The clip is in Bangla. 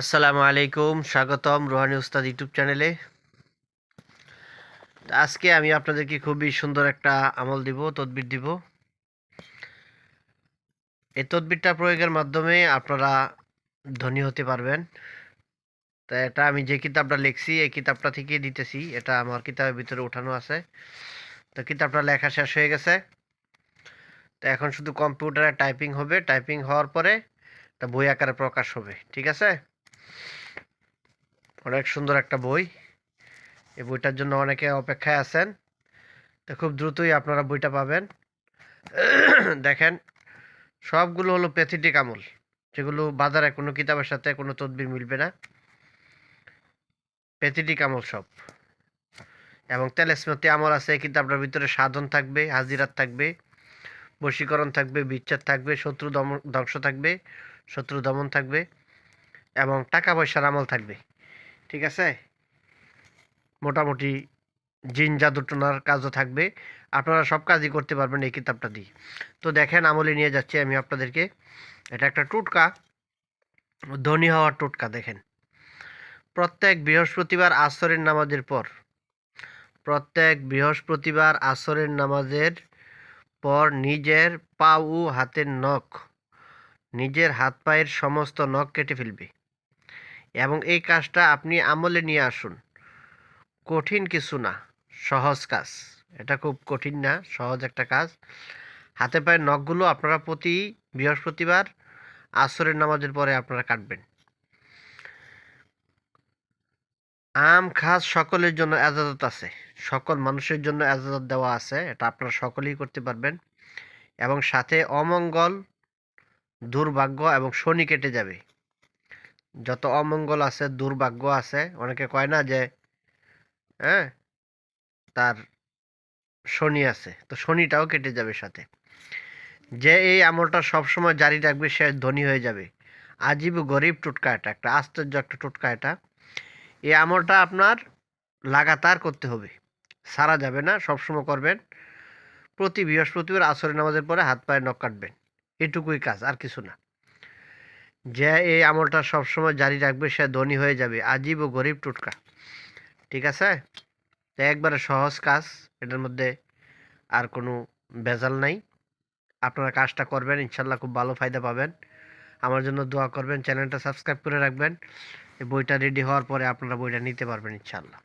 আসসালামু আলাইকুম, স্বাগতম রুহানি উস্তাদ ইউটিউব চ্যানেলে। আজকে আমি আপনাদেরকে খুবই সুন্দর একটা আমল দিব, তদবির দিব। এই তদবিরটা প্রয়োগের মাধ্যমে আপনারা ধনী হতে পারবেন। তা এটা আমি যে কিতাবটা লিখছি এই কিতাবটা থেকে দিতেছি। এটা আমার কিতাবের ভিতরে উঠানো আছে। তো কিতাবটা লেখা শেষ হয়ে গেছে। তো এখন শুধু কম্পিউটারে টাইপিং হবে। টাইপিং হওয়ার পরে এটা বই আকারে প্রকাশ হবে। ঠিক আছে? অনেক সুন্দর একটা বই। এই বইটার জন্য অনেকে অপেক্ষায় আছেন। তো খুব দ্রুতই আপনারা বইটা পাবেন। দেখেন, সবগুলো হলো প্যাথেটিক আমল, যেগুলো বাজারে কোনো কিতাবের সাথে কোনো তদবির মিলবে না। প্যাথেটিক আমল সব। এবং তেলেসমতি আমল আছে এই কিতাবটার ভিতরে। সাধন থাকবে, হাজিরাত থাকবে, বশীকরণ থাকবে, বিচ্ছেদ থাকবে, শত্রু ধ্বংস থাকবে, শত্রু দমন থাকবে এবং টাকা পয়সার আমল থাকবে। ঠিক আছে? মোটামুটি জিন জাদুটনার কাজও থাকবে। আপনারা সব কাজই করতে পারবেন এই কিতাবটা দিয়ে। তো দেখেন, আমলে নিয়ে যাচ্ছি আমি আপনাদেরকে। এটা একটা টোটকা, ধনী হওয়ার টোটকা। দেখেন, প্রত্যেক বৃহস্পতিবার আসরের নামাজের পর, প্রত্যেক বৃহস্পতিবার আসরের নামাজের পর নিজের পা ও হাতের নখ, নিজের হাত পায়ের সমস্ত নখ কেটে ফেলবে এবং এই কাজটা আপনি আমলে নিয়ে আসুন। কঠিন কিছু না, সহজ কাজ। এটা খুব কঠিন না, সহজ একটা কাজ। হাতে পায়ের নখগুলো আপনারা প্রতি বৃহস্পতিবার আসরের নামাজের পরে আপনারা কাটবেন। আম খাস সকলের জন্য এজাজত আছে, সকল মানুষের জন্য এজাজত দেওয়া আছে। এটা আপনারা সকলেই করতে পারবেন এবং সাথে অমঙ্গল, দুর্ভাগ্য এবং শনি কেটে যাবে। যত অমঙ্গল আছে, দুর্ভাগ্য আছে, অনেকে কয় না যে হ্যাঁ তার শনি আছে, তো শনিটাও কেটে যাবে সাথে। যে এই আমলটা সবসময় জারি রাখবে সে ধনী হয়ে যাবে। আজীব গরিব টোটকা, এটা একটা আশ্চর্য একটা টোটকা। এটা, এই আমলটা আপনার লাগাতার করতে হবে, সারা যাবে না, সবসময় করবেন। প্রতি বৃহস্পতিবার আসরের নামাজের পরে হাত পায়ের নখ কাটবেন। এটুকুই কাজ, আর কিছু না। যে এই আমলটা সবসময় জারি রাখবে সে ধনী হয়ে যাবে। আজীব ও গরিব টোটকা। ঠিক আছে? তো একবারে সহজ কাজ, এটার মধ্যে আর কোনো ভেজাল নাই। আপনারা কাজটা করবেন, ইনশাল্লাহ খুব ভালো ফায়দা পাবেন। আমার জন্য দোয়া করবেন, চ্যানেলটা সাবস্ক্রাইব করে রাখবেন। এই বইটা রেডি হওয়ার পরে আপনারা বইটা নিতে পারবেন ইনশাল্লাহ।